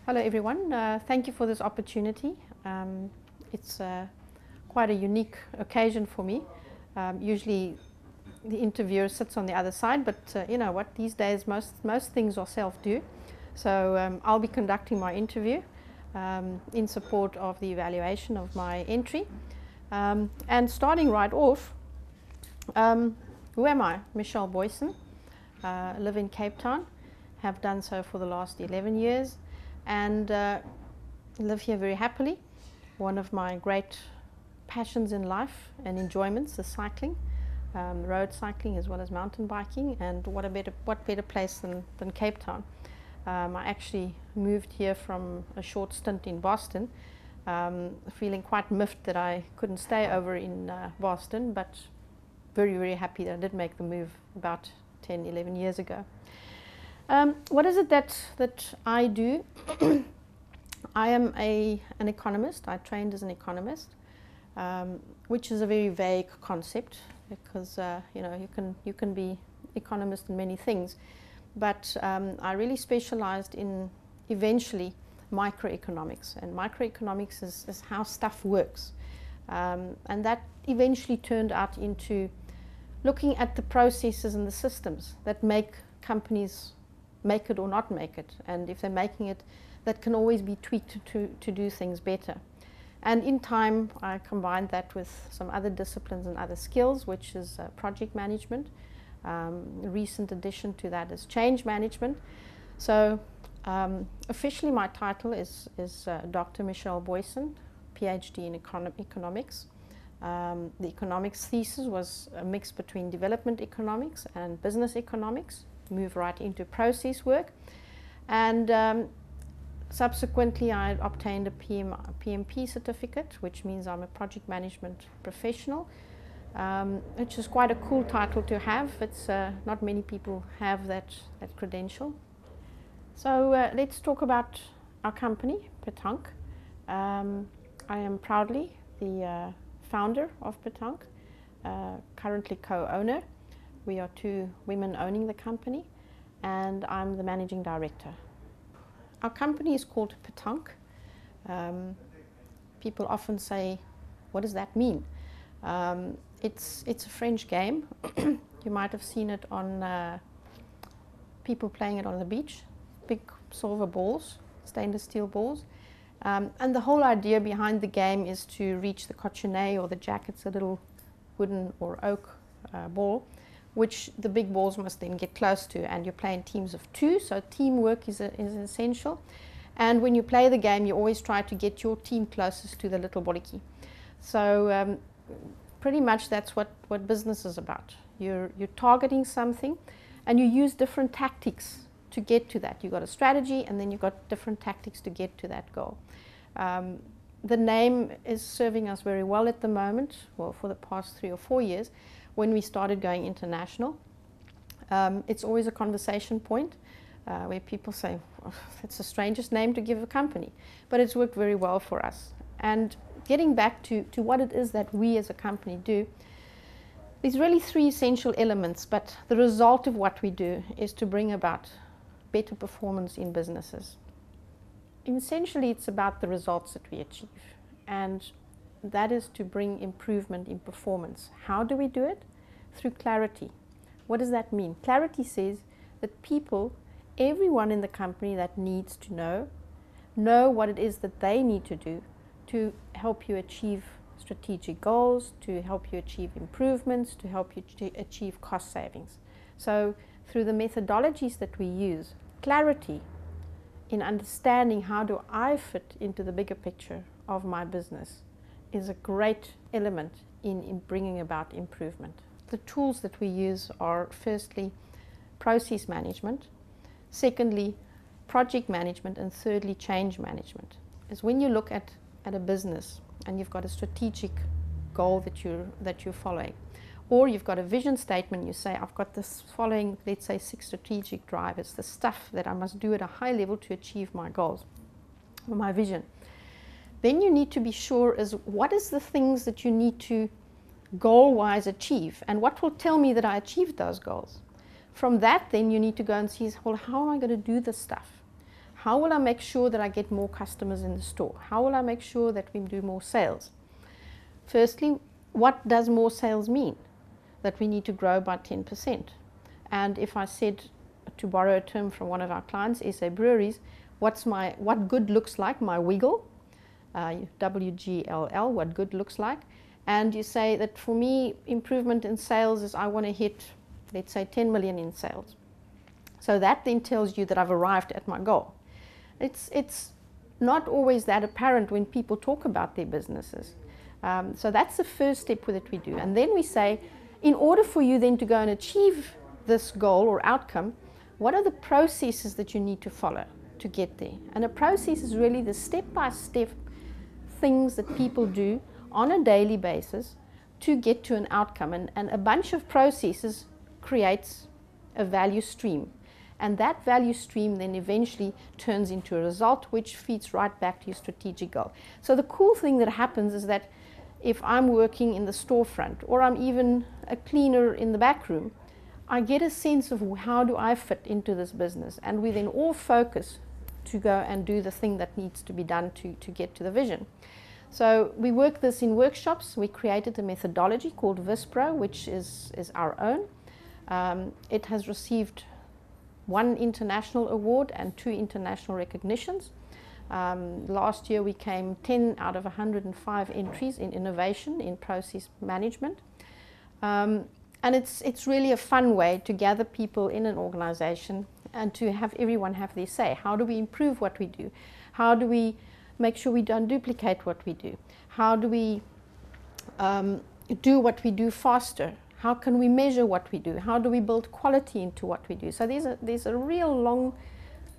Hello everyone, thank you for this opportunity. It's quite a unique occasion for me. Usually the interviewer sits on the other side, but you know what, these days most things are self-do. So I'll be conducting my interview in support of the evaluation of my entry. And starting right off, who am I? Michélle Booysen, live in Cape Town, have done so for the last 11 years. And live here very happily. One of my great passions in life and enjoyments is cycling, road cycling as well as mountain biking, and what better place than Cape Town. I actually moved here from a short stint in Boston, feeling quite miffed that I couldn't stay over in Boston, but very happy that I did make the move about 10-11 years ago. What is it that I do? I am an economist. I trained as an economist, which is a very vague concept because you know, you can be economist in many things, but I really specialized in eventually microeconomics, and microeconomics is how stuff works, and that eventually turned out into looking at the processes and the systems that make companies make it or not make it, and if they're making it, that can always be tweaked to do things better. And in time I combined that with some other disciplines and other skills, which is project management. A recent addition to that is change management. So officially my title is Dr Michélle Booysen, PhD in economics. The economics thesis was a mix between development economics and business economics. Move right into process work, and subsequently I obtained a PMP certificate, which means I'm a project management professional, which is quite a cool title to have. It's not many people have that credential. So let's talk about our company, Petanque. I am proudly the founder of Petanque, currently co-owner. We are two women owning the company, and I'm the managing director. Our company is called Petanque. People often say, what does that mean? It's a French game. You might have seen it on people playing it on the beach. Big silver balls, stainless steel balls. And the whole idea behind the game is to reach the cochonnet or the jack. It's a little wooden or oak ball, which the big balls must then get close to, and you're playing teams of two, so teamwork is essential. And when you play the game, you always try to get your team closest to the little bolletjie. So pretty much that's what business is about. You're targeting something, and you use different tactics to get to that. You've got a strategy, and then you've got different tactics to get to that goal. The name is serving us very well at the moment, well, for the past 3 or 4 years. When we started going international, it's always a conversation point where people say, oh, that's the strangest name to give a company, but it's worked very well for us. And getting back to what it is that we as a company do, there's really 3 essential elements, but the result of what we do is to bring about better performance in businesses. Essentially, it's about the results that we achieve, and that is to bring improvement in performance. How do we do it? Through clarity. What does that mean? Clarity says that people, everyone in the company that needs to know what it is that they need to do to help you achieve strategic goals, to help you achieve improvements, to help you achieve cost savings. So through the methodologies that we use, clarity in understanding how do I fit into the bigger picture of my business is a great element in bringing about improvement. The tools that we use are firstly process management, secondly project management, and thirdly change management. Is when you look at a business and you've got a strategic goal that you're following, or you've got a vision statement, you say, I've got this following, let's say 6 strategic drivers, the stuff that I must do at a high level to achieve my goals or my vision. Then you need to be sure is what is the things that you need to goal-wise achieve, and what will tell me that I achieved those goals. From that, then you need to go and see, well, how am I going to do this stuff? How will I make sure that I get more customers in the store? How will I make sure that we do more sales? Firstly, what does more sales mean? That we need to grow by 10%. And if I said, to borrow a term from one of our clients, SA Breweries, what good looks like, my wiggle, WGLL, what good looks like. And you say that for me, improvement in sales is I want to hit, let's say, 10 million in sales. So that then tells you that I've arrived at my goal. It's not always that apparent when people talk about their businesses. So that's the first step that we do. And then we say, in order for you then to go and achieve this goal or outcome, what are the processes that you need to follow to get there? And a process is really the step-by-step things that people do on a daily basis to get to an outcome. And a bunch of processes creates a value stream. And that value stream then eventually turns into a result which feeds right back to your strategic goal. So the cool thing that happens is that if I'm working in the storefront or I'm even a cleaner in the back room, I get a sense of how do I fit into this business, and we then all focus to go and do the thing that needs to be done to get to the vision. So we work this in workshops. We created a methodology called Vispro, which is our own. It has received 1 international award and 2 international recognitions. Last year we came 10 out of 105 entries in innovation in process management. And it's really a fun way to gather people in an organization and to have everyone have their say. How do we improve what we do? How do we make sure we don't duplicate what we do? How do we do what we do faster? How can we measure what we do? How do we build quality into what we do? So there's a real long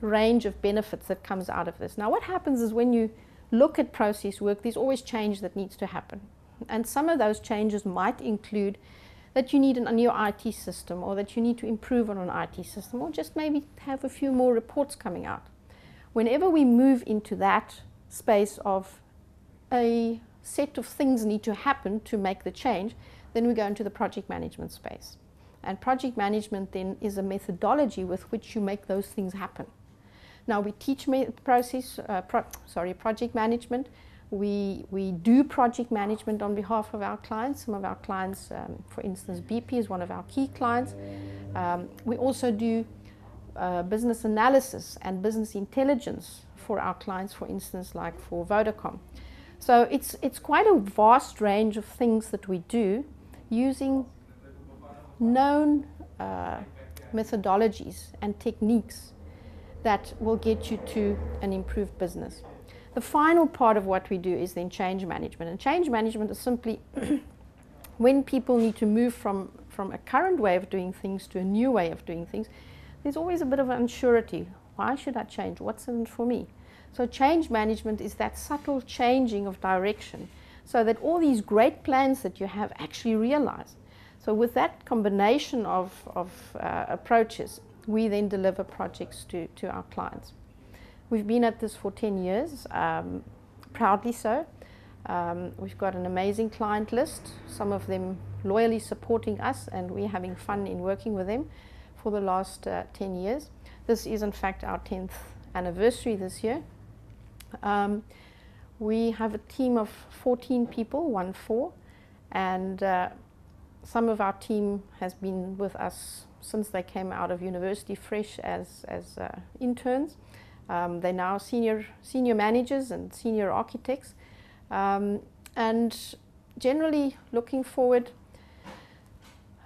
range of benefits that comes out of this. Now what happens is when you look at process work, there's always change that needs to happen. And some of those changes might include that you need a new IT system, or that you need to improve on an IT system, or just maybe have a few more reports coming out. Whenever we move into that space of a set of things need to happen to make the change, then we go into the project management space. And project management then is a methodology with which you make those things happen. Now we teach project management. We do project management on behalf of our clients. Some of our clients, for instance, BP is one of our key clients. We also do business analysis and business intelligence for our clients, for instance, like for Vodacom. So it's quite a vast range of things that we do using known methodologies and techniques that will get you to an improved business. The final part of what we do is then change management. And change management is simply when people need to move from a current way of doing things to a new way of doing things, there's always a bit of unsurety. Why should I change? What's in it for me? So change management is that subtle changing of direction so that all these great plans that you have actually realize. So with that combination of approaches, we then deliver projects to our clients. We've been at this for 10 years, proudly so. We've got an amazing client list, some of them loyally supporting us, and we're having fun in working with them for the last 10 years. This is in fact our 10th anniversary this year. We have a team of 14 people, 14, and some of our team has been with us since they came out of university fresh as interns. They're now senior managers and senior architects, and generally looking forward,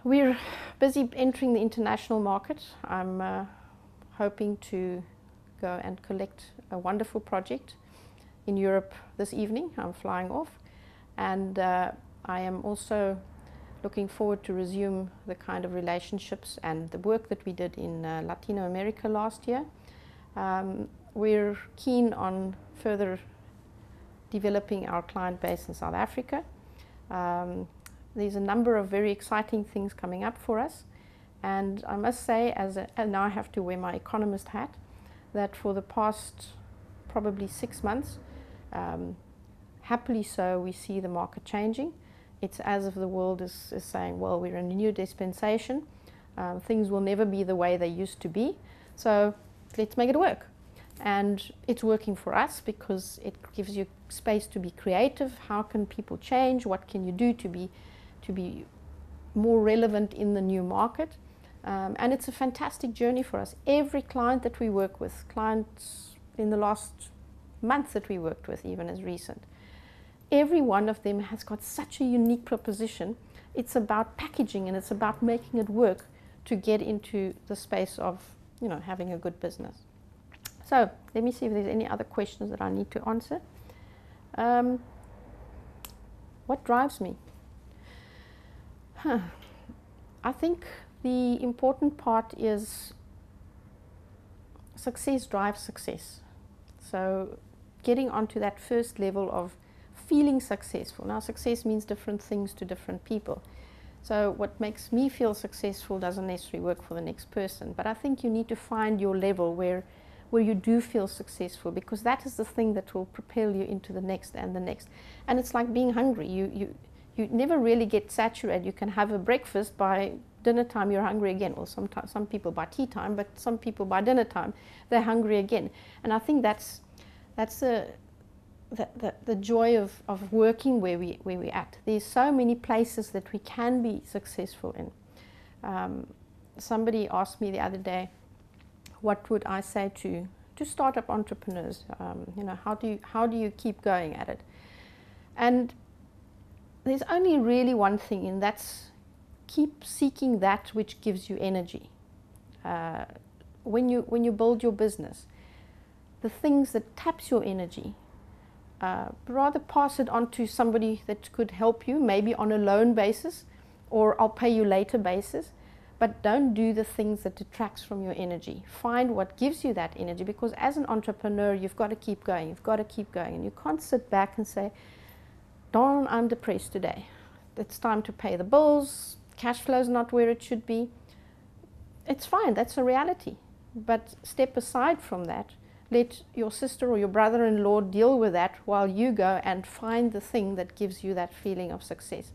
we're busy entering the international market. I'm hoping to go and collect a wonderful project in Europe this evening. I'm flying off, and I am also looking forward to resume the kind of relationships and the work that we did in Latino America last year. We're keen on further developing our client base in South Africa. There's a number of very exciting things coming up for us, and I must say, and now I have to wear my economist hat, that for the past probably 6 months, happily so, we see the market changing. It's as if the world is saying, well, we're in a new dispensation. Things will never be the way they used to be. So let's make it work. And it's working for us because it gives you space to be creative. How can people change? What can you do to be more relevant in the new market? And it's a fantastic journey for us. Every client that we work with, clients in the last month that we worked with, even as recent, every one of them has got such a unique proposition. It's about packaging and it's about making it work to get into the space of, you know, having a good business. So let me see if there's any other questions that I need to answer. What drives me? I think the important part is success drives success. So getting onto that first level of feeling successful. Now, success means different things to different people. So what makes me feel successful doesn't necessarily work for the next person. But I think you need to find your level where you do feel successful, because that is the thing that will propel you into the next and the next. And it's like being hungry. You never really get saturated. You can have a breakfast, by dinner time you're hungry again. Well, sometimes some people by tea time, but some people by dinner time they're hungry again. And I think that's the joy of working where we're at. There's so many places that we can be successful in. Somebody asked me the other day, what would I say to startup entrepreneurs? You know, how do you keep going at it? And there's only really one thing, and that's keep seeking that which gives you energy. When you build your business, the things that taps your energy, rather pass it on to somebody that could help you, maybe on a loan basis or I'll pay you later basis. But don't do the things that detracts from your energy. Find what gives you that energy, because as an entrepreneur, you've got to keep going. You've got to keep going. And you can't sit back and say, darn, I'm depressed today. It's time to pay the bills. Cash flow's not where it should be. It's fine. That's a reality. But step aside from that. Let your sister or your brother-in-law deal with that while you go and find the thing that gives you that feeling of success.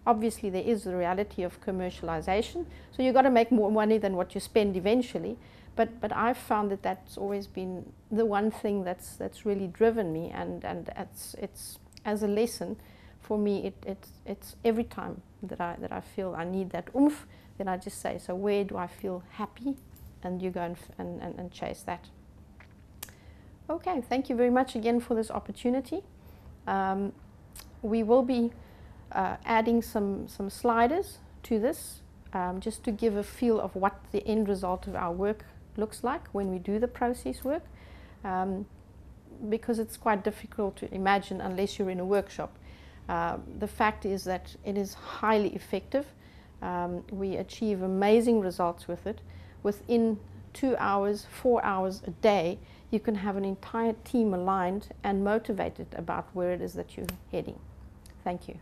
Obviously, there is the reality of commercialization, so you've got to make more money than what you spend eventually. But I've found that that's always been the one thing that's really driven me, and it's as a lesson for me. It's every time that I feel I need that oomph, then I just say, so where do I feel happy, and you go and chase that. Okay, thank you very much again for this opportunity. We will be adding some sliders to this, just to give a feel of what the end result of our work looks like when we do the process work, because it's quite difficult to imagine unless you're in a workshop. The fact is that it is highly effective. We achieve amazing results with it. Within 2 hours, 4 hours a day, you can have an entire team aligned and motivated about where it is that you're heading. Thank you.